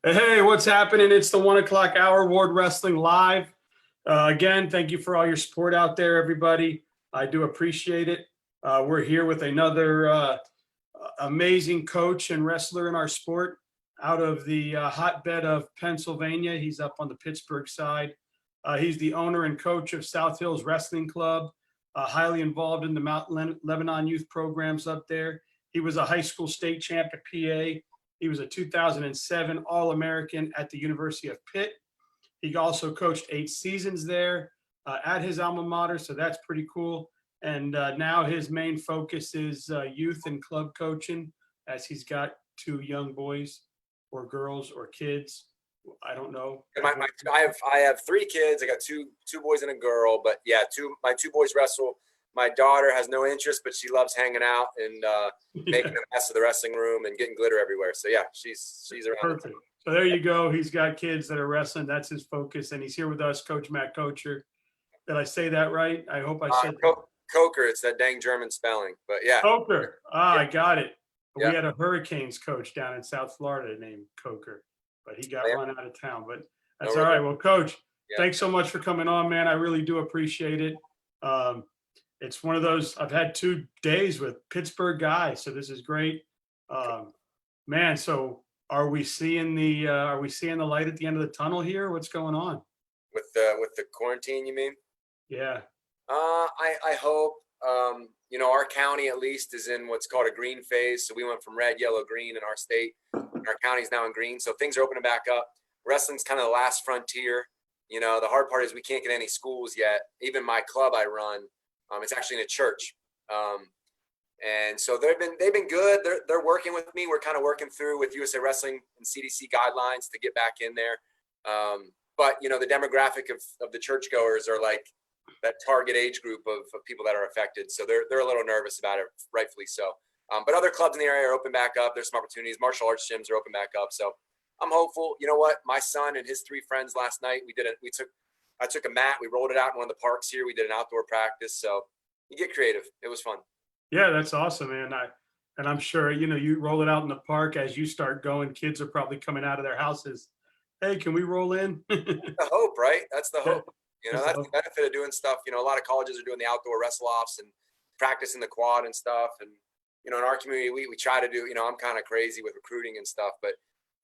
Hey, what's happening? It's the 1 o'clock hour, Ward Wrestling Live. Again, thank you for all your support out there, everybody. I do appreciate it. We're here with another amazing coach and wrestler in our sport out of the hotbed of Pennsylvania. He's up on the Pittsburgh side. He's the owner and coach of South Hills Wrestling Club, highly involved in the Lebanon youth programs up there. He was a high school state champ at PA. He was a 2007 All-American at the University of Pitt. He also coached 8 seasons there at his alma mater, so that's pretty cool. And now his main focus is youth and club coaching, as he's got 2 young boys or girls or kids. I don't know. I have 3 kids. I got two boys and a girl, but yeah, my 2 boys wrestle. My daughter has no interest, but she loves hanging out and making a mess of the wrestling room and getting glitter everywhere. So yeah, she's around. Perfect. So there you go. He's got kids that are wrestling. That's his focus, and he's here with us, Coach Matt Kocher. Did I say that right? I hope I said Kocher. It's that dang German spelling, but yeah. Kocher. Yeah. I got it. Yeah. We had a Hurricanes coach down in South Florida named Kocher, but he got run out of town. But that's all right. Well, Coach, thanks so much for coming on, man. I really do appreciate it. It's one of those, I've had 2 days with Pittsburgh guys, so this is great. Man, so are we seeing the light at the end of the tunnel here? What's going on? With the quarantine, you mean? Yeah. I hope. Our county at least is in what's called a green phase. So we went from red, yellow, green in our state. Our county's now in green. So things are opening back up. Wrestling's kind of the last frontier. The hard part is we can't get any schools yet. Even my club I run, it's actually in a church. And so they've been good. They're working with me. We're kind of working through with USA Wrestling and CDC guidelines to get back in there. But the demographic of the churchgoers are like that target age group of people that are affected. So they're a little nervous about it, rightfully so. But other clubs in the area are open back up. There's some opportunities. Martial arts gyms are open back up. So I'm hopeful. You know what? My son and his 3 friends last night, I took a mat. We rolled it out in one of the parks here. We did an outdoor practice. So you get creative. It was fun. Yeah, that's awesome, man. I'm sure, you roll it out in the park as you start going, kids are probably coming out of their houses. Hey, can we roll in? The hope, right? That's the hope. That's the benefit of doing stuff. A lot of colleges are doing the outdoor wrestle offs and practicing the quad and stuff. And, in our community, we try to do, I'm kind of crazy with recruiting and stuff, but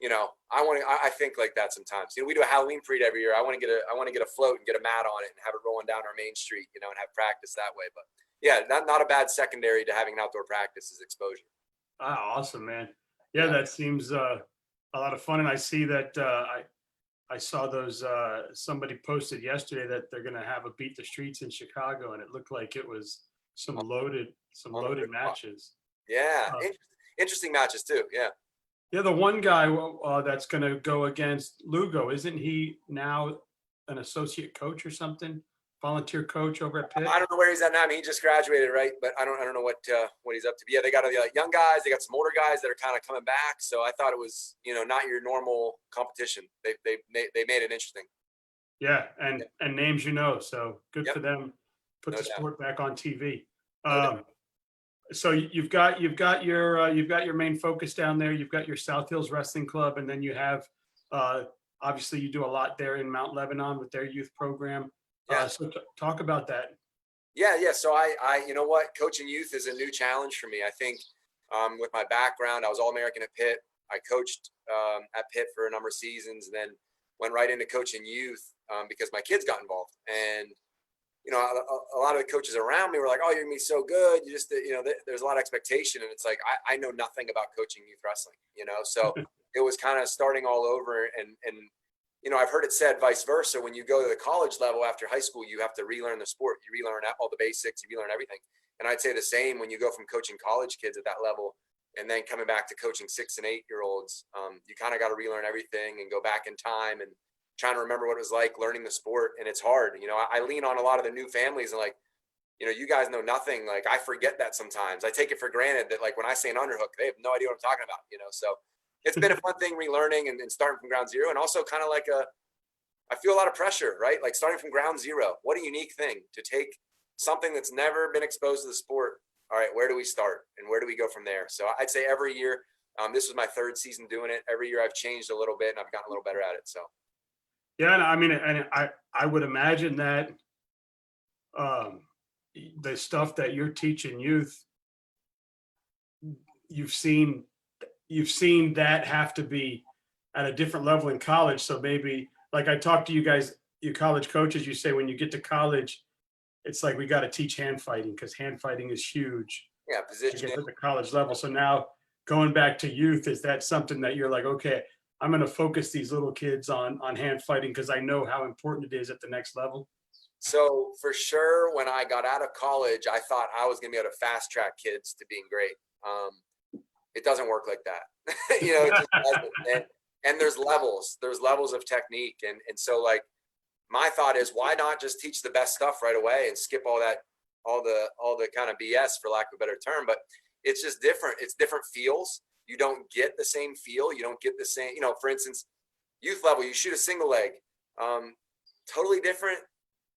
I think like that sometimes. We do a Halloween parade every year. I want to get a float and get a mat on it and have it rolling down our main street, and have practice that way. But yeah, not a bad secondary to having an outdoor practice is exposure. Awesome, man. Yeah, that seems a lot of fun. And I see that I saw those somebody posted yesterday that they're going to have a Beat the Streets in Chicago, and it looked like it was some loaded matches. Yeah, interesting matches too. Yeah. Yeah, the one guy that's going to go against Lugo, isn't he now an associate coach or something? Volunteer coach over at Pitt? I don't know where he's at now. He just graduated, right? But I don't know what he's up to. But yeah, they got young guys. They got some older guys that are kind of coming back. So I thought it was, not your normal competition. They made it interesting. Yeah, and names so good for them. Put the sport back on TV. So you've got your main focus down there. You've got your South Hills Wrestling Club, and then you have obviously you do a lot there in Mount Lebanon with their youth program. Yeah. So talk about that. Yeah. So I coaching youth is a new challenge for me. I think with my background, I was All-American at Pitt. I coached at Pitt for a number of seasons, and then went right into coaching youth because my kids got involved. And a lot of the coaches around me were like, "Oh, you're gonna be so good." You just, there's a lot of expectation, and it's like I know nothing about coaching youth wrestling. So it was kind of starting all over, and I've heard it said vice versa. When you go to the college level after high school, you have to relearn the sport. You relearn all the basics. You relearn everything. And I'd say the same when you go from coaching college kids at that level, and then coming back to coaching 6 and 8-year-olds. You kind of got to relearn everything and go back in time and trying to remember what it was like learning the sport. And it's hard. I lean on a lot of the new families and you guys know nothing. Like, I forget that sometimes. I take it for granted that, like, when I say an underhook, they have no idea what I'm talking about, So it's been a fun thing relearning and starting from ground zero, and also kind of like I feel a lot of pressure, right? Like, starting from ground zero. What a unique thing to take something that's never been exposed to the sport. All right, where do we start and where do we go from there? So I'd say every year This was my third season doing it. Every year I've changed a little bit and I've gotten a little better at it. So Yeah, and I mean, and I would imagine that um, the stuff that you're teaching youth, you've seen you've seen that have to be at a different level in college. So maybe like I talked to you guys, you college coaches, you say when you get to college, it's like we got to teach hand fighting because hand fighting is huge. yeah, I guess positioning. at the college level. So now going back to youth, is that something that you're like, okay, I'm going to focus these little kids on hand fighting because I know how important it is at the next level? So for sure, when I got out of college, I thought I was going to be able to fast track kids to being great. It doesn't work like that. It just doesn't. And there's levels. There's levels of technique, and so like my thought is, why not just teach the best stuff right away and skip all the kind of BS, for lack of a better term? But it's just different. It's different feels. You don't get the same feel. You don't get the same. For instance, youth level, you shoot a single leg. Totally different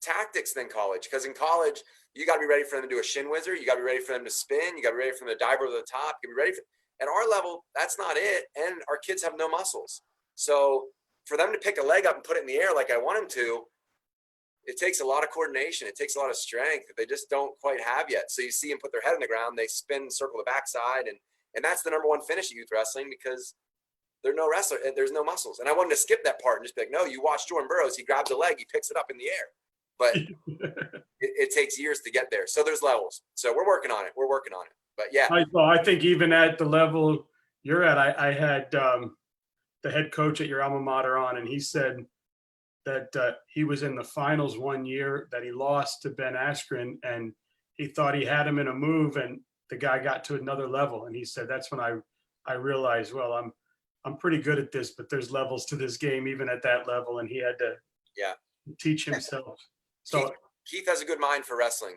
tactics than college, because in college you got to be ready for them to do a shin whizzer, you got to be ready for them to spin, you got to be ready for them to dive over the top, you got to be ready for. At our level, that's not it, and our kids have no muscles. So for them to pick a leg up and put it in the air like I want them to, it takes a lot of coordination, it takes a lot of strength that they just don't quite have yet. So you see them put their head on the ground, they spin, circle the backside, and that's the number one finish of youth wrestling, because there's no wrestler, there's no muscles. And I wanted to skip that part and just be like, no, you watch Jordan Burroughs, he grabs a leg, he picks it up in the air. But it takes years to get there. So there's levels. So we're working on it. But yeah. Well, I think even at the level you're at, I had the head coach at your alma mater on, and he said that he was in the finals one year that he lost to Ben Askren, and he thought he had him in a move, and the guy got to another level. And he said, that's when I realized, well, I'm pretty good at this, but there's levels to this game, even at that level. And he had to teach himself. So Keith has a good mind for wrestling.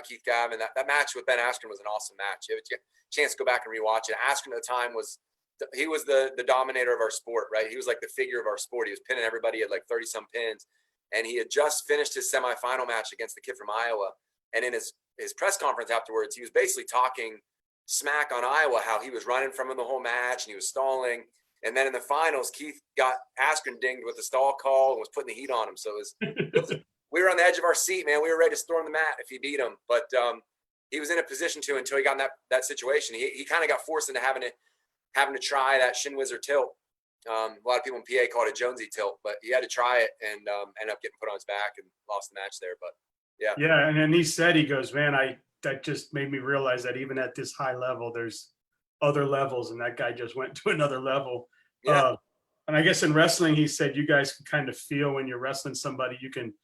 Keith Gavin, that match with Ben Askren was an awesome match. You have a chance to go back and rewatch it. Askren at the time was the dominator of our sport, right? He was like the figure of our sport. He was pinning everybody at like 30 some pins, and he had just finished his semifinal match against the kid from Iowa. And in his press conference afterwards, he was basically talking smack on Iowa, how he was running from him the whole match and he was stalling. And then in the finals, Keith got Askren dinged with the stall call and was putting the heat on him. So we were on the edge of our seat, man. We were ready to storm the mat if he beat him, but he was in a position to until he got in that situation. He kind of got forced into having to try that shin whizzer tilt. A lot of people in PA call it a Jonesy tilt, but he had to try it and ended up getting put on his back and lost the match there. But yeah. Yeah, and then he said, he goes, man, that just made me realize that even at this high level, there's other levels, and that guy just went to another level. Yeah. And I guess in wrestling, he said you guys can kind of feel when you're wrestling somebody. You can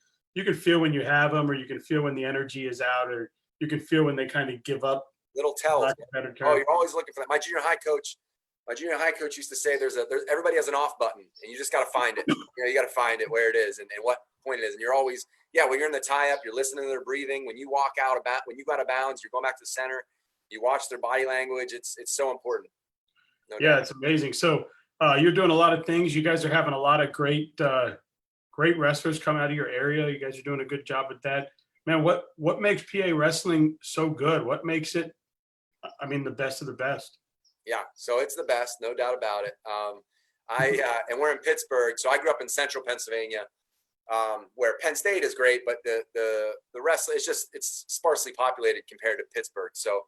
feel when you have them, or you can feel when the energy is out, or you can feel when they kind of give up. Little tells. Oh, you're always looking for that. My junior high coach used to say there's everybody has an off button, and you just got to find it. You got to find it where it is and what point it is. And you're always, when you're in the tie up, you're listening to their breathing. When you walk out when you go out of bounds, you're going back to the center. You watch their body language. It's so important. No doubt. It's amazing. So you're doing a lot of things. You guys are having a lot of great wrestlers come out of your area. You guys are doing a good job with that. Man, what makes PA wrestling so good? What makes it, the best of the best? Yeah, so it's the best, no doubt about it. And we're in Pittsburgh, so I grew up in central Pennsylvania, where Penn State is great, but the wrestling it's sparsely populated compared to Pittsburgh. So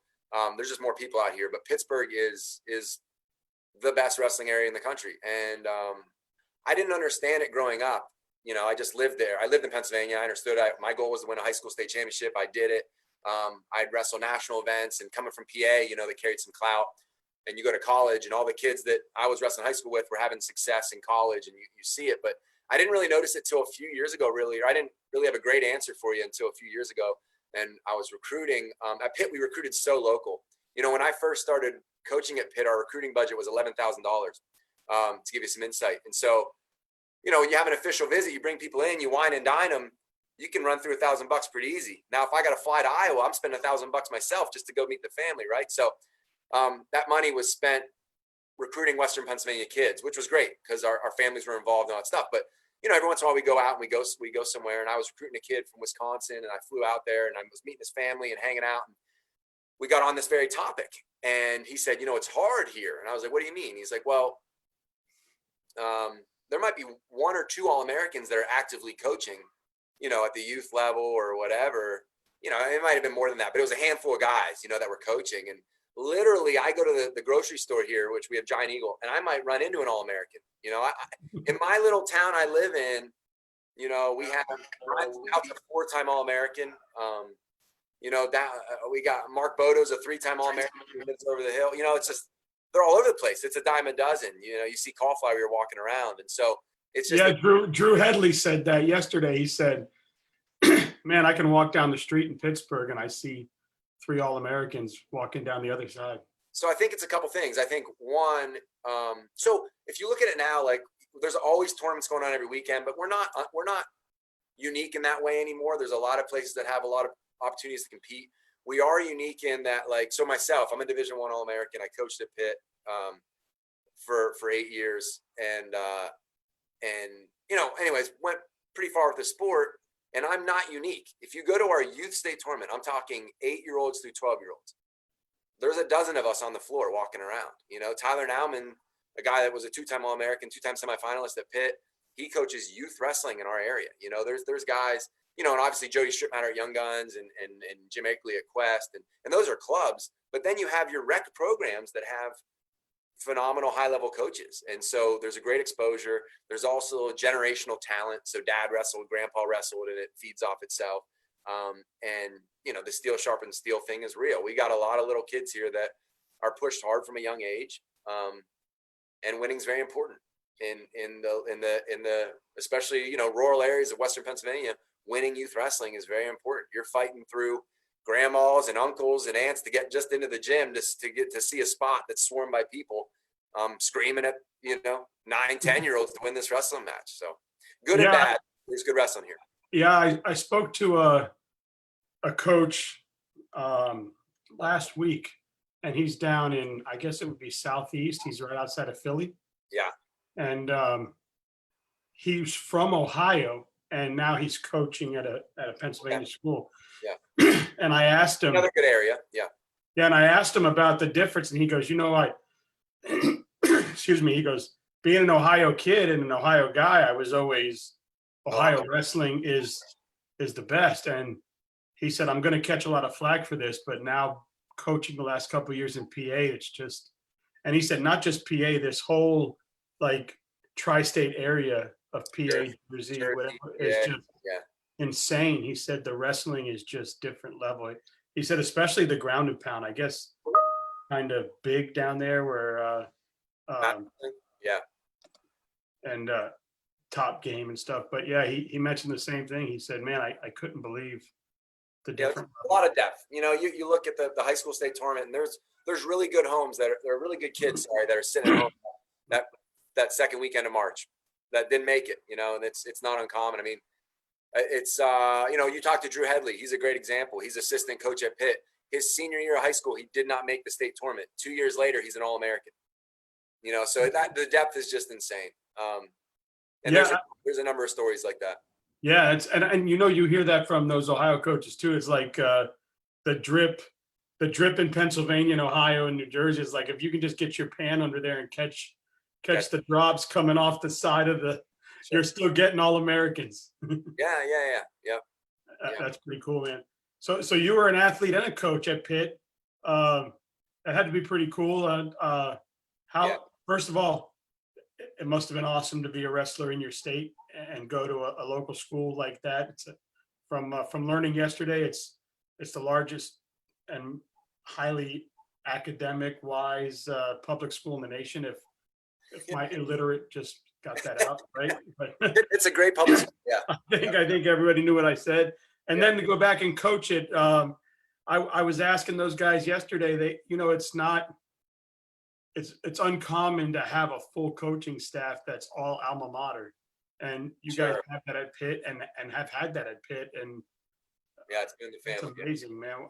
there's just more people out here. But Pittsburgh is the best wrestling area in the country, and I didn't understand it growing up. I just lived there. I lived in Pennsylvania. I understood. My goal was to win a high school state championship. I did it. I'd wrestle national events, and coming from PA, they carried some clout. And you go to college, and all the kids that I was wrestling high school with were having success in college, and you see it. But I didn't really notice it till a few years ago, really. Or I didn't really have a great answer for you until a few years ago. And I was recruiting. At Pitt, we recruited so local. When I first started coaching at Pitt, our recruiting budget was $11,000 to give you some insight. And so, when you have an official visit, you bring people in, you wine and dine them, you can run through $1,000 pretty easy. Now, if I got to fly to Iowa, I'm spending $1,000 myself just to go meet the family, right? So that money was spent recruiting Western Pennsylvania kids, which was great because our families were involved in all that stuff. But, every once in a while we go out and we go somewhere, and I was recruiting a kid from Wisconsin, and I flew out there and I was meeting his family and hanging out. we got on this very topic, and he said, it's hard here. And I was like, what do you mean? He's like, well, there might be one or two All-Americans that are actively coaching, at the youth level or whatever. It might have been more than that, but it was a handful of guys, that were coaching. And literally, I go to the grocery store here, which we have Giant Eagle, and I might run into an All-American. In my little town I live in, we have out a 4-time All-American. We got Mark Bodo's a 3-time All-American who lives over the hill. It's just, they're all over the place. It's a dime a dozen. You see Cauliflower, you're walking around. And so it's just. Yeah, Drew Headley said that yesterday. He said, man, I can walk down the street in Pittsburgh and I see 3 All-Americans walking down the other side. So I think it's a couple things. I think one, so if you look at it now, like there's always tournaments going on every weekend, but we're not unique in that way anymore. There's a lot of places that have a lot of opportunities to compete. We are unique in that, like, so myself, I'm a Division I All-American. I coached at Pitt for 8 years, and anyways, went pretty far with the sport. And I'm not unique. If you go to our youth state tournament, I'm talking 8-year-olds through 12-year-olds. There's a dozen of us on the floor walking around. Tyler Nauman, a guy that was a 2-time All-American, 2-time semifinalist at Pitt, he coaches youth wrestling in our area. There's guys, and obviously Jody Stripmatter at Young Guns and Jim Akeley at Quest, and those are clubs. But then you have your rec programs that have phenomenal high-level coaches. And so there's a great exposure. There's also generational talent. So dad wrestled, grandpa wrestled, and it feeds off itself. And the steel sharpens steel thing is real. We got a lot of little kids here that are pushed hard from a young age. And winning's very important in the especially, rural areas of Western Pennsylvania. Winning youth wrestling is very important. You're fighting through grandmas and uncles and aunts to get just into the gym just to get to see a spot that's swarmed by people screaming at 9-10-year-olds to win this wrestling match. So good and bad, there's good wrestling here. Yeah, I spoke to a coach last week, and he's down in, I guess it would be Southeast. He's right outside of Philly. Yeah. And he's from Ohio, and now he's coaching at a Pennsylvania school. Yeah. And I asked him. Another good area. Yeah. Yeah, and I asked him about the difference, and he goes, excuse me, he goes, being an Ohio kid and an Ohio guy, I was always, Ohio wrestling is the best. And he said, I'm going to catch a lot of flack for this, but now coaching the last couple of years in PA, it's just, and he said, not just PA, this whole like tri-state area of PA, Jersey, whatever, is just insane. He said the wrestling is just different level. He said, especially the ground and pound, I guess, kind of big down there where, and Top Game and stuff. But yeah, he mentioned the same thing. He said, man, I couldn't believe the different. A lot of depth. You look at the high school state tournament, and there's really good homes that are really good kids, that are sitting at home that second weekend of March that didn't make it, and it's not uncommon. I mean, it's, you talk to Drew Headley. He's a great example. He's assistant coach at Pitt. His senior year of high school, he did not make the state tournament. 2 years later, he's an All-American. So that the depth is just insane. And there's a number of stories like that. Yeah, and you hear that from those Ohio coaches too. It's like the drip in Pennsylvania and Ohio and New Jersey is like, if you can just get your pan under there and catch the drops coming off the side of the, you're still getting All-Americans. Yeah. That's pretty cool, man. So you were an athlete and a coach at Pitt. That had to be pretty cool. First of all, it must have been awesome to be a wrestler in your state and go to a local school like that. It's from learning yesterday, it's the largest and highly academic wise public school in the nation. If my illiterate just got that out right, but it's a great public school. Yeah, I think everybody knew what I said. And then to go back and coach it, I was asking those guys yesterday. It's uncommon to have a full coaching staff that's all alma mater, and you guys have that at Pitt and have had that at Pitt, and it's been the family. It's amazing, man.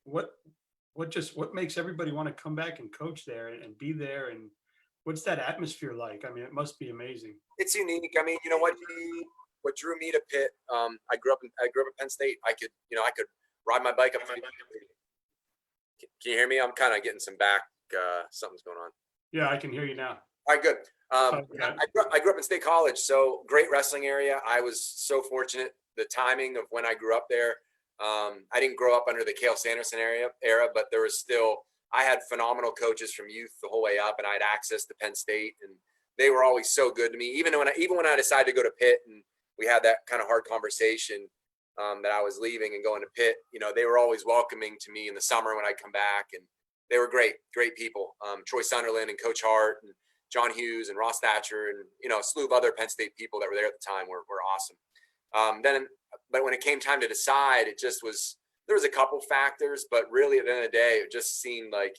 What makes everybody want to come back and coach there and be there, and what's that atmosphere like? I mean, it must be amazing. It's unique. I mean, what drew me to Pitt? I grew up at Penn State. I could ride my bike up to Can you hear me? I'm kind of getting some back. Something's going on. Yeah, I can hear you now. All right, good. Okay. I grew up in State College, so great wrestling area. I was so fortunate. The timing of when I grew up there. I didn't grow up under the Cale Sanderson era, but there was still, I had phenomenal coaches from youth the whole way up, and I had access to Penn State, and they were always so good to me. Even when I decided to go to Pitt, and we had that kind of hard conversation that I was leaving and going to Pitt, they were always welcoming to me in the summer when I'd come back, and they were great people. Troy Sunderland and Coach Hart and John Hughes and Ross Thatcher and a slew of other Penn State people that were there at the time were awesome. But when it came time to decide, there was a couple factors, but really at the end of the day, it just seemed like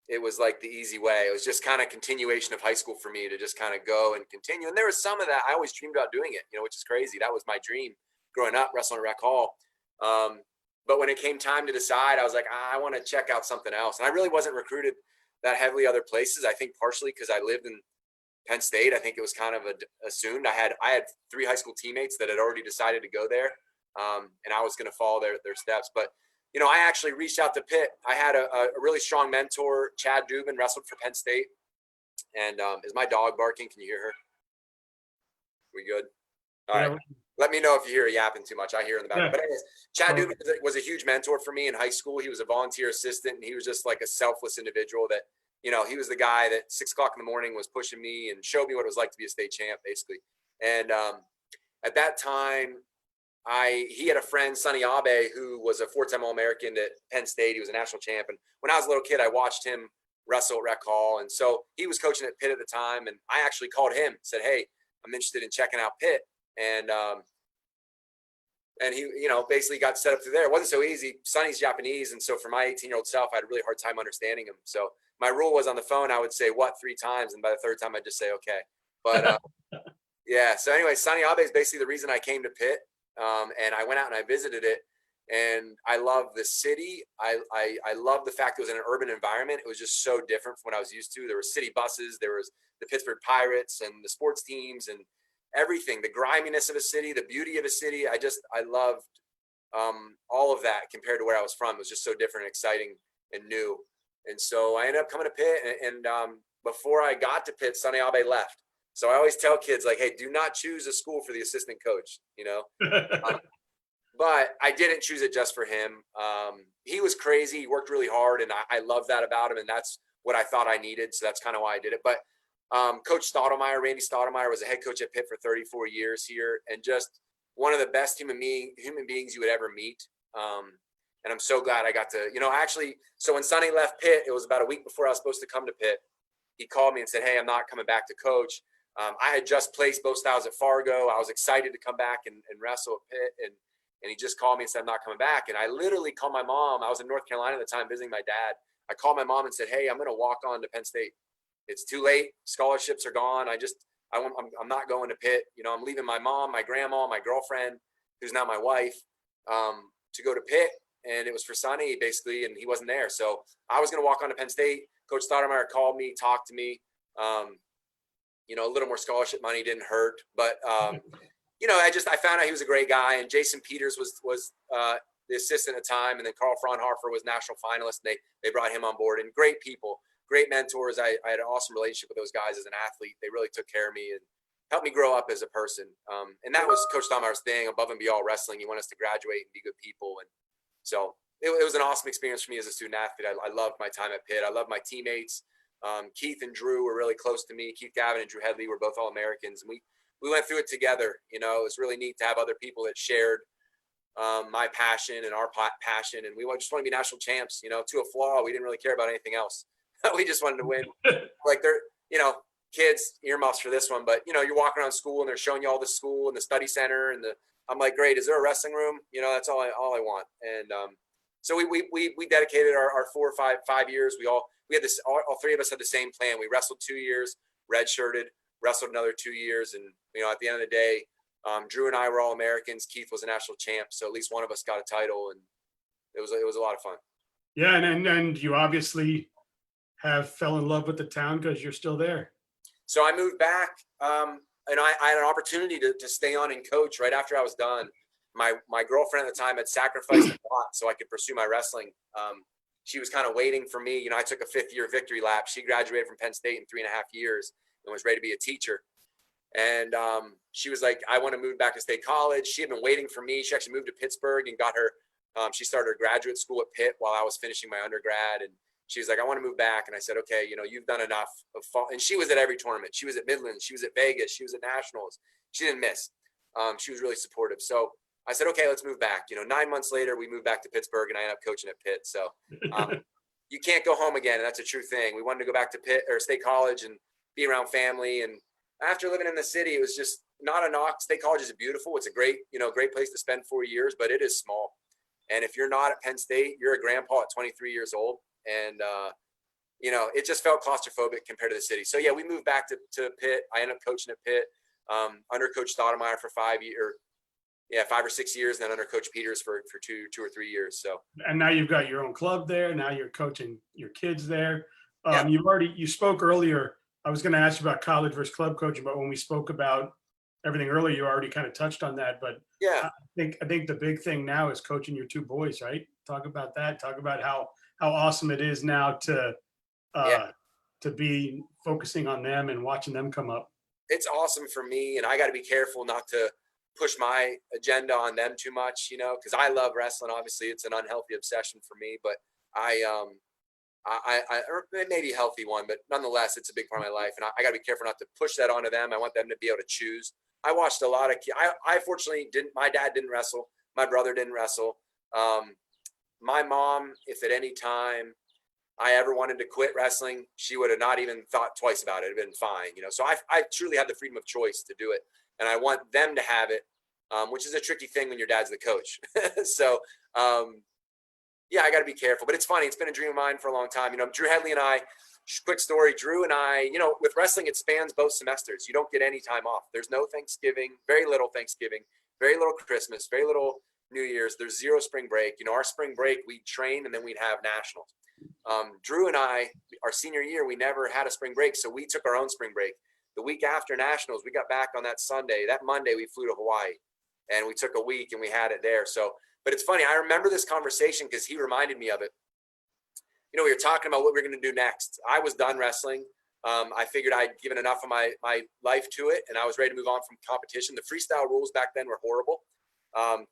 it was like the easy way. It was just kind of continuation of high school for me to just kind of go and continue. And there was some of that. I always dreamed about doing it, which is crazy. That was my dream growing up, wrestling at Rec Hall. But when it came time to decide, I was like, I want to check out something else. And I really wasn't recruited that heavily other places. I think partially because I lived in Penn State. I think it was kind of assumed. I had 3 high school teammates that had already decided to go there, and I was going to follow their steps. But I actually reached out to Pitt. I had a really strong mentor, Chad Dubin, wrestled for Penn State. And is my dog barking? Can you hear her? We good? All right. Let me know if you hear her yapping too much. I hear her in the back. Yeah. But anyways, Chad Dubin was a huge mentor for me in high school. He was a volunteer assistant, and he was just like a selfless individual that, he was the guy that 6 o'clock in the morning was pushing me and showed me what it was like to be a state champ, basically. And at that time, he had a friend, Sonny Abe, who was a 4-time All-American at Penn State. He was a national champ. And when I was a little kid, I watched him wrestle at Rec Hall. And so he was coaching at Pitt at the time. And I actually called him, said, hey, I'm interested in checking out Pitt. And he, basically got set up through there. It wasn't so easy. Sonny's Japanese. And so for my 18-year-old self, I had a really hard time understanding him. So my rule was on the phone, I would say what 3 times. And by the 3rd time, I'd just say, okay. But yeah. So anyway, Sonny Abe is basically the reason I came to Pitt. And I went out and I visited it, and I love the city. I love the fact it was in an urban environment. It was just so different from what I was used to. There were city buses, there was the Pittsburgh Pirates and the sports teams and everything, the griminess of a city, the beauty of a city. I loved all of that compared to where I was from. It was just so different, exciting, and new. And so I ended up coming to Pitt, and before I got to Pitt, Sonny Abe left. So I always tell kids, like, hey, do not choose a school for the assistant coach, but I didn't choose it just for him. He was crazy. He worked really hard, and I love that about him, and that's what I thought I needed. So that's kind of why I did it. But Coach Stottlemyre, Randy Stottlemyre, was a head coach at Pitt for 34 years here, and just one of the best human beings you would ever meet. And I'm so glad I got to, actually, so when Sonny left Pitt, it was about a week before I was supposed to come to Pitt. He called me and said, hey, I'm not coming back to coach. I had just placed both styles at Fargo. I was excited to come back and wrestle at Pitt. And he just called me and said, I'm not coming back. And I literally called my mom. I was in North Carolina at the time visiting my dad. I called my mom and said, hey, I'm going to walk on to Penn State. It's too late. Scholarships are gone. I'm not going to Pitt. I'm leaving my mom, my grandma, my girlfriend, who's now my wife, to go to Pitt. And it was for Sonny, basically, and he wasn't there. So I was going to walk on to Penn State. Coach Stottlemyre called me, talked to me. A little more scholarship money didn't hurt. But, I found out he was a great guy. And Jason Peters was the assistant at the time. And then Carl Fraunhofer was national finalist. And they brought him on board. And great people, great mentors. I had an awesome relationship with those guys as an athlete. They really took care of me and helped me grow up as a person. And that was Coach Stottlemyre's thing, above and beyond wrestling. He wanted us to graduate and be good people. And so it was an awesome experience for me as a student athlete. I loved my time at Pitt. I loved my teammates. Keith and Drew were really close to me. Keith Gavin and Drew Headley were both All-Americans. And we went through it together. It was really neat to have other people that shared my passion and our passion. And we just want to be national champs, to a flaw. We didn't really care about anything else. We just wanted to win. Like kids, earmuffs for this one. But, you're walking around school and they're showing you all the school and the study center. And I'm like, great, is there a wrestling room? That's all I want. And so we dedicated our 4 or 5 years. We had this, all 3 of us had the same plan. We wrestled 2 years, redshirted, wrestled another 2 years. And, at the end of the day, Drew and I were All-Americans. Keith was a national champ. So at least one of us got a title, and it was a lot of fun. Yeah. And you obviously fell in love with the town because you're still there. So I moved back, and I had an opportunity to stay on and coach right after I was done. My girlfriend at the time had sacrificed a lot so I could pursue my wrestling. she was kind of waiting for me. I took a 5th-year victory lap. She graduated from Penn State in 3.5 years and was ready to be a teacher. And she was like, I want to move back to State College. She had been waiting for me. She actually moved to Pittsburgh and got her, she started her graduate school at Pitt while I was finishing my undergrad. And she was like, I want to move back. And I said, okay, you've done enough of fall. And she was at every tournament. She was at Midlands. She was at Vegas. She was at Nationals. She didn't miss. She was really supportive. So I said, okay, let's move back. 9 months later, we moved back to Pittsburgh and I ended up coaching at Pitt. So you can't go home again. And that's a true thing. We wanted to go back to Pitt or State College and be around family. And after living in the city, it was just not a knock. State College is beautiful. It's a great, great place to spend 4 years, but it is small. And if you're not at Penn State, you're a grandpa at 23 years old. And, it just felt claustrophobic compared to the city. So yeah, we moved back to Pitt. I ended up coaching at Pitt, under Coach Stoudemire for 5 or 6 years, and then under Coach Peters for two or 3 years. So, and now you've got your own club there. Now you're coaching your kids there. Yeah. You spoke earlier. I was going to ask you about college versus club coaching, but when we spoke about everything earlier, you already kind of touched on that. But yeah, I think the big thing now is coaching your 2 boys, right? Talk about that. Talk about how awesome it is now to be focusing on them and watching them come up. it's awesome for me, and I got to be careful not to push my agenda on them too much, because I love wrestling. Obviously, it's an unhealthy obsession for me, but or maybe a healthy one, but nonetheless, it's a big part of my life, and I got to be careful not to push that onto them. I want them to be able to choose. I watched a lot of. I fortunately didn't. My dad didn't wrestle. My brother didn't wrestle. My mom, if at any time I ever wanted to quit wrestling, she would have not even thought twice about it. It'd been fine, So I truly had the freedom of choice to do it, and I want them to have it, which is a tricky thing when your dad's the coach. So. Yeah, I got to be careful, but it's funny. It's been a dream of mine for a long time. Drew Headley and I, quick story, Drew and I, with wrestling, it spans both semesters. You don't get any time off. There's no Thanksgiving, very little Thanksgiving, very little Christmas, very little New Year's. There's 0 spring break. Our spring break, we'd train and then we'd have nationals. Drew and I, our senior year, we never had a spring break. So we took our own spring break. The week after nationals, we got back on that Sunday. That Monday, we flew to Hawaii and we took a week and we had it there. So, but it's funny. I remember this conversation because he reminded me of it. We were talking about what we were going to do next. I was done wrestling. I figured I'd given enough of my life to it, and I was ready to move on from competition. The freestyle rules back then were horrible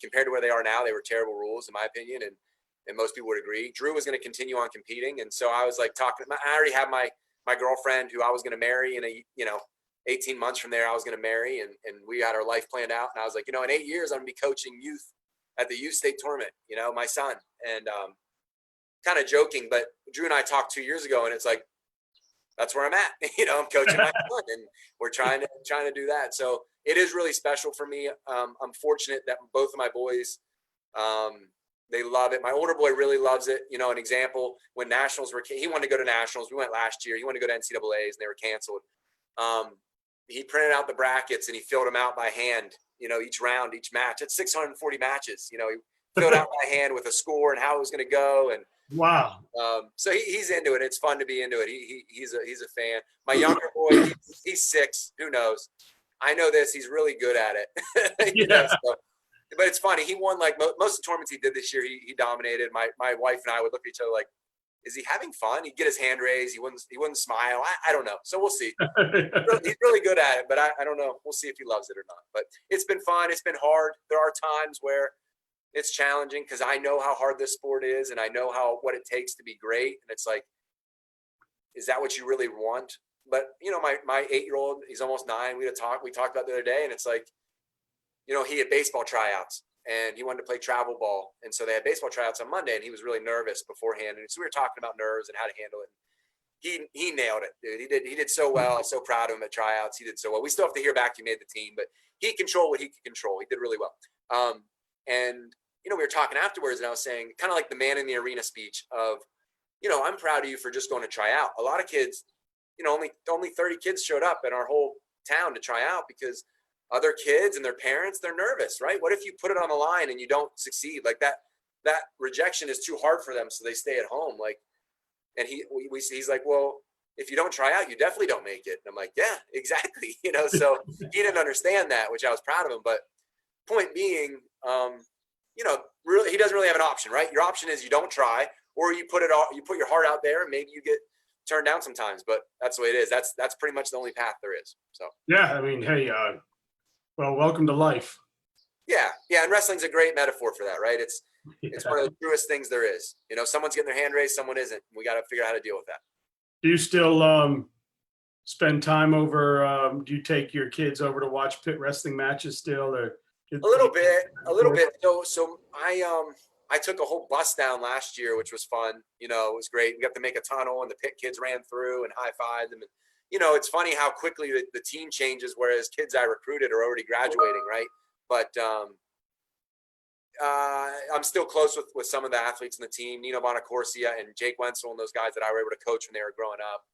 compared to where they are now. They were terrible rules, in my opinion, and most people would agree. Drew was going to continue on competing, and so I was like talking. I already had my girlfriend who I was going to marry in 18 months from there. I was going to marry, and we had our life planned out. And I was like, in 8 years, I'm going to be coaching youth at the youth state tournament, my son, and kind of joking, but Drew and I talked 2 years ago and it's like, that's where I'm at, I'm coaching my son and we're trying to do that. So it is really special for me. I'm fortunate that both of my boys, they love it. My older boy really loves it. An example, when nationals he wanted to go to nationals. We went last year. He wanted to go to NCAAs and they were canceled. He printed out the brackets and he filled them out by hand, each round, each match. It's 640 matches. He filled out by hand with a score and how it was going to go. And wow. So he's into it. It's fun to be into it. He's a fan. My younger boy, he's 6. Who knows? I know this. He's really good at it. Yeah. But it's funny. He won like most of the tournaments he did this year. He dominated. My wife and I would look at each other like, is he having fun? He'd get his hand raised. He wouldn't smile. I don't know. So we'll see. He's really good at it, but I don't know. We'll see if he loves it or not. But it's been fun. It's been hard. There are times where it's challenging because I know how hard this sport is and I know what it takes to be great. And it's like, is that what you really want? But my 8-year-old, he's almost 9. We talked about the other day, and it's like, he had baseball tryouts. And he wanted to play travel ball. And so they had baseball tryouts on Monday, and he was really nervous beforehand. And so we were talking about nerves and how to handle it. He nailed it, dude. He did so well. I was so proud of him at tryouts. He did so well. We still have to hear back he made the team, but he controlled what he could control. He did really well. And we were talking afterwards, and I was saying, kind of like the man in the arena speech of, I'm proud of you for just going to try out. A lot of kids, only 30 kids showed up in our whole town to try out because other kids and their parents, they're nervous, right? What if you put it on the line and you don't succeed? Like that rejection is too hard for them, so they stay at home. Like, and he's like, well, if you don't try out, you definitely don't make it. And I'm like, yeah, exactly. So he didn't understand that, which I was proud of him. But point being, really, he doesn't really have an option, right? Your option is you don't try, or you put your heart out there, and maybe you get turned down sometimes. But that's the way it is. That's pretty much the only path there is. So Yeah, I mean, hey, well, welcome to life. yeah, and wrestling's a great metaphor for that, right? It's Yeah. one of the truest things there is. Someone's getting their hand raised, someone isn't. We got to figure out how to deal with that. Do you still spend time over? Do you take your kids over to watch Pitt wrestling matches still, or A little bit. So I took a whole bus down last year, which was fun. It was great. We got to make a tunnel, and the Pitt kids ran through and high-fived them. And, it's funny how quickly the team changes, whereas kids I recruited are already graduating, right? But I'm still close with some of the athletes in the team, Nino Bonacorsia and Jake Wenzel and those guys that I were able to coach when they were growing up.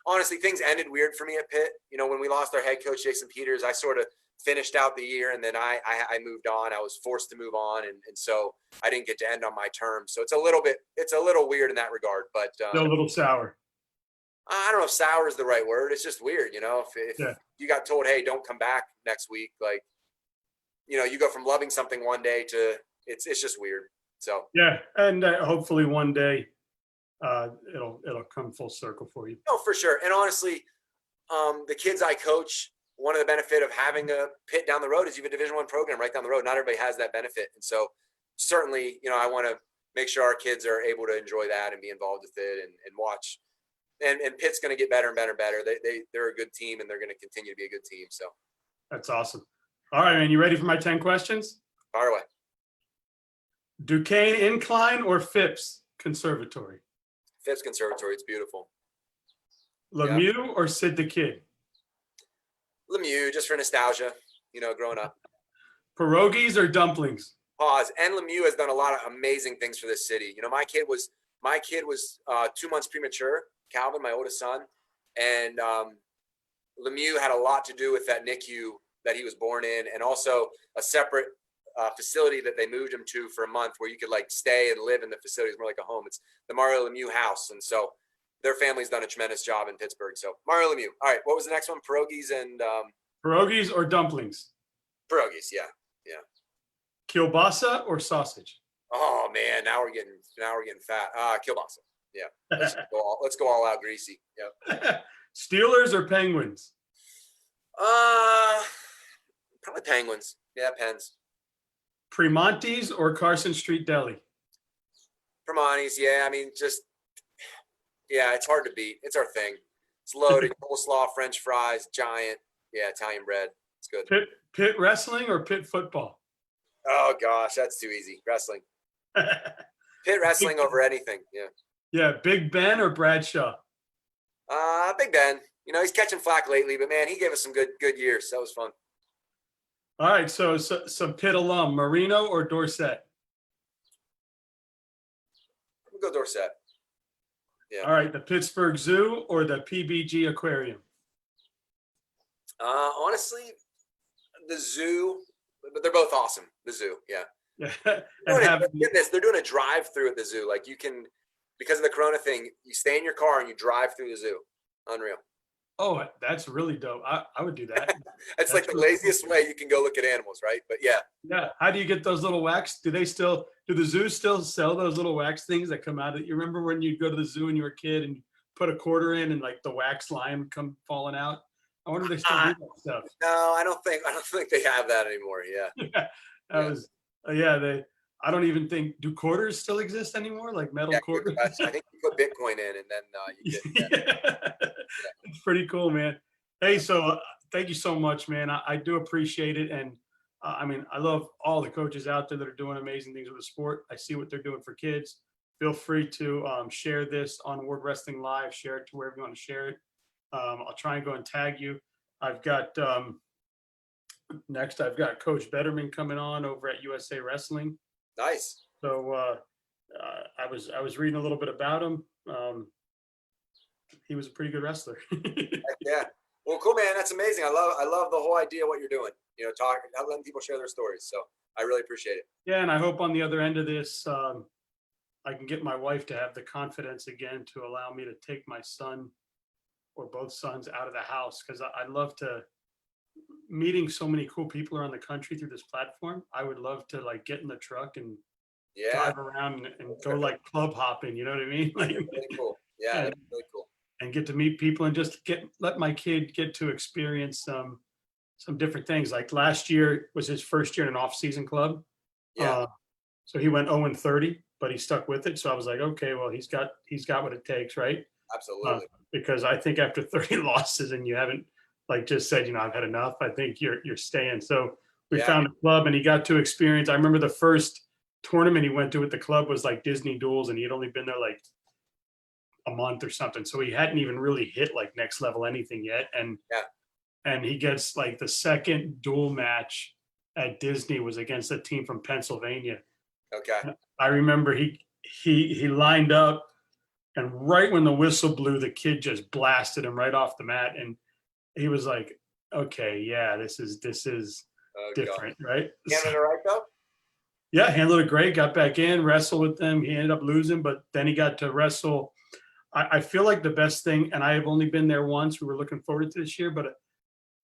Honestly, things ended weird for me at Pitt. When we lost our head coach, Jason Peters, I sort of finished out the year, and then I moved on. I was forced to move on, and so I didn't get to end on my terms. So it's a little weird in that regard. But still a little sour. I don't know if sour is the right word. It's just weird, if you got told, hey, don't come back next week, like, you go from loving something one day to it's just weird. So yeah, and hopefully one day it'll come full circle for you. Oh, for sure. And honestly, the kids I coach, one of the benefit of having a Pitt down the road is you have a Division I program right down the road. Not everybody has that benefit, and so certainly, I want to make sure our kids are able to enjoy that and be involved with it and watch. And Pitt's going to get better and better and better. They're a good team, and they're going to continue to be a good team. So that's awesome. All right, man. You ready for my 10 questions? Fire away. Duquesne Incline or Phipps Conservatory? Phipps Conservatory. It's beautiful. Lemieux or Sid the Kid? Lemieux, just for nostalgia, growing up. Pierogies or dumplings? Pause. And Lemieux has done a lot of amazing things for this city. My kid was 2 months premature, Calvin, my oldest son, and Lemieux had a lot to do with that NICU that he was born in, and also a separate facility that they moved him to for a month where you could stay and live in the facility. It's more like a home. It's the Mario Lemieux house. And so their family's done a tremendous job in Pittsburgh. So Mario Lemieux. All right. What was the next one? Pierogies and Pierogies or dumplings? Pierogies. Yeah. Kielbasa or sausage? Oh man. Now we're getting fat. Kielbasa. Yeah. Let's go all out greasy. Yeah. Steelers or Penguins? Probably Penguins. Yeah. Pens. Primanti's or Carson Street Deli? Primanti's. Yeah. I mean, it's hard to beat. It's our thing. It's loaded. Coleslaw, French fries, giant. Yeah. Italian bread. It's good. Pitt wrestling or Pitt football? Oh gosh, that's too easy. Wrestling. Pitt wrestling over anything. Yeah. Yeah. Big Ben or Bradshaw? Big Ben. He's catching flack lately, but man, he gave us some good years. That was fun. All right. So some Pitt alum, Marino or Dorsett? We'll go Dorsett. Yeah. All right. The Pittsburgh Zoo or the PBG Aquarium? Honestly, the zoo, but they're both awesome. The zoo. Yeah. Yeah. They're doing a drive-through at the zoo. Like you can, because of the Corona thing, you stay in your car and you drive through the zoo. Unreal. Oh, that's really dope. I would do that. That's like the laziest way you can go look at animals, right? But yeah. Yeah. How do you get those little wax? Do the zoos still sell those little wax things that come out of it? You remember when you'd go to the zoo when you were a kid and put a quarter in and the wax line would come falling out? I wonder if they still do that stuff. No, I don't think they have that anymore. Yeah. I don't even think, do quarters still exist anymore? Like metal quarters? I think you put Bitcoin in and then you get It's pretty cool, man. Hey, so thank you so much, man. I do appreciate it. And I love all the coaches out there that are doing amazing things with the sport. I see what they're doing for kids. Feel free to share this on World Wrestling Live, share it to wherever you want to share it. I'll try and go and tag you. I've got next, I've got Coach Betterman coming on over at USA Wrestling. Nice. So I was reading a little bit about him. He was a pretty good wrestler. Yeah. Well, cool, man. That's amazing. I love the whole idea of what you're doing. Letting people share their stories. So I really appreciate it. Yeah, and I hope on the other end of this, I can get my wife to have the confidence again to allow me to take my son or both sons out of the house, because I'd love to, meeting so many cool people around the country through this platform. I would love to get in the truck and Yeah. drive around and go like club hopping. You know what I mean? Like, Really cool. Yeah, and, that's really cool. and get to meet people and just let my kid get to experience some different things. Like last year was his first year in an off-season club. Yeah, So he went 0-30, but he stuck with it. So I was like, okay, well, he's got what it takes, right? absolutely. Because I think after 30 losses and you haven't like just said, I've had enough, I think you're staying. So we Yeah. found a club and he got to experience. I remember the first tournament he went to with the club was like Disney Duels, and he had only been there like a month or something. So he hadn't even really hit like next level anything yet. Yeah. And he gets like the second duel match at Disney was against a team from Pennsylvania. Okay. I remember he lined up, and right when the whistle blew, the kid just blasted him right off the mat, and he was like, "Okay, yeah, this is Oh, God. different, right?" Handled it right though? Yeah, handled it great. Got back in, wrestled with them. He ended up losing, but then he got to wrestle. I feel like the best thing, and I have only been there once. We were looking forward to this year, but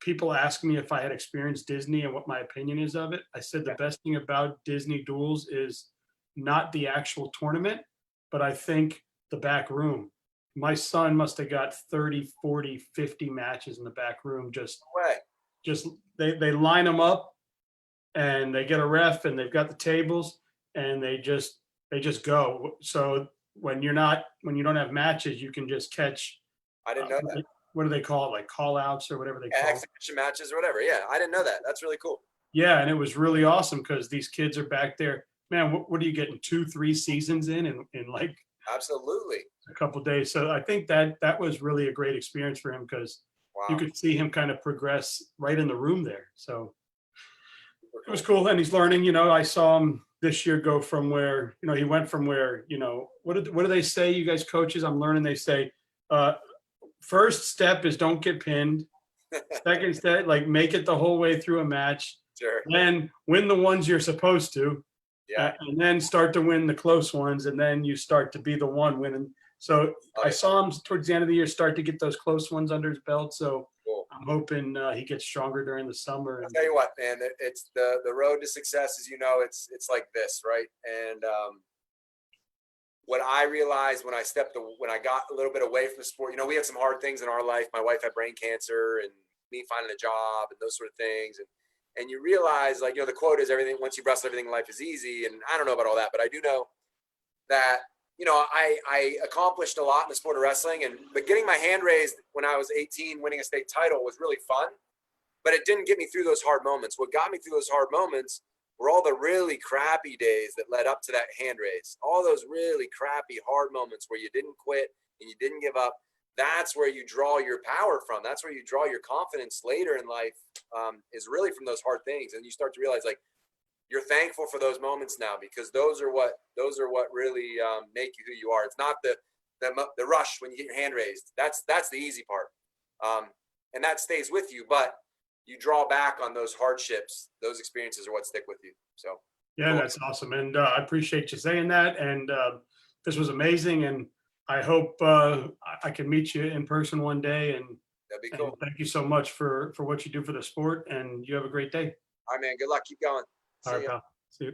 people ask me if I had experienced Disney and what my opinion is of it. I said the best thing about Disney Duels is not the actual tournament, but I think the back room. My son must have got 30, 40, 50 matches in the back room. Way. Just they line them up and they get a ref and they've got the tables and they just go. So when you don't have matches, you can just catch I didn't know that. what do they call it? Like call outs or whatever they Yeah, call it. exhibition matches or whatever. Yeah, I didn't know that. That's really cool. Yeah, and it was really awesome because these kids are back there. Man, what are you getting 2-3 seasons in like Absolutely. a couple days? So I think that was really a great experience for him because you Wow. could see him kind of progress right in the room there. So Super it was cool. cool, and he's learning. I saw him this year go from where he went from where what do they say? You guys coaches, I'm learning. They say first step is don't get pinned. Second step, like make it the whole way through a match. Sure. Then win the ones you're supposed to. Yeah. And then start to win the close ones, and then you start to be the one winning. So I saw him towards the end of the year start to get those close ones under his belt. So Cool. I'm hoping he gets stronger during the summer. I'll tell you what, man, it's the road to success, as you know, it's like this, right? And what I realized when I got a little bit away from the sport, we had some hard things in our life. My wife had brain cancer, and me finding a job and those sort of things. And you realize, like, the quote is everything, once you wrestle, everything in life is easy. And I don't know about all that, but I do know that, I accomplished a lot in the sport of wrestling, but getting my hand raised when I was 18, winning a state title was really fun, but it didn't get me through those hard moments. What got me through those hard moments were all the really crappy days that led up to that hand raise, all those really crappy, hard moments where you didn't quit and you didn't give up. That's where you draw your power from. That's where you draw your confidence later in life, is really from those hard things. And you start to realize, like, you're thankful for those moments now, because those are what really make you who you are. It's not the rush when you get your hand raised. That's the easy part, and that stays with you. But you draw back on those hardships. Those experiences are what stick with you. So yeah, cool. That's awesome, and I appreciate you saying that. And this was amazing, and I hope I can meet you in person one day. And That'd be cool. thank you so much for what you do for the sport, and you have a great day. All right, man. Good luck. Keep going. All See right, ya. pal. See you.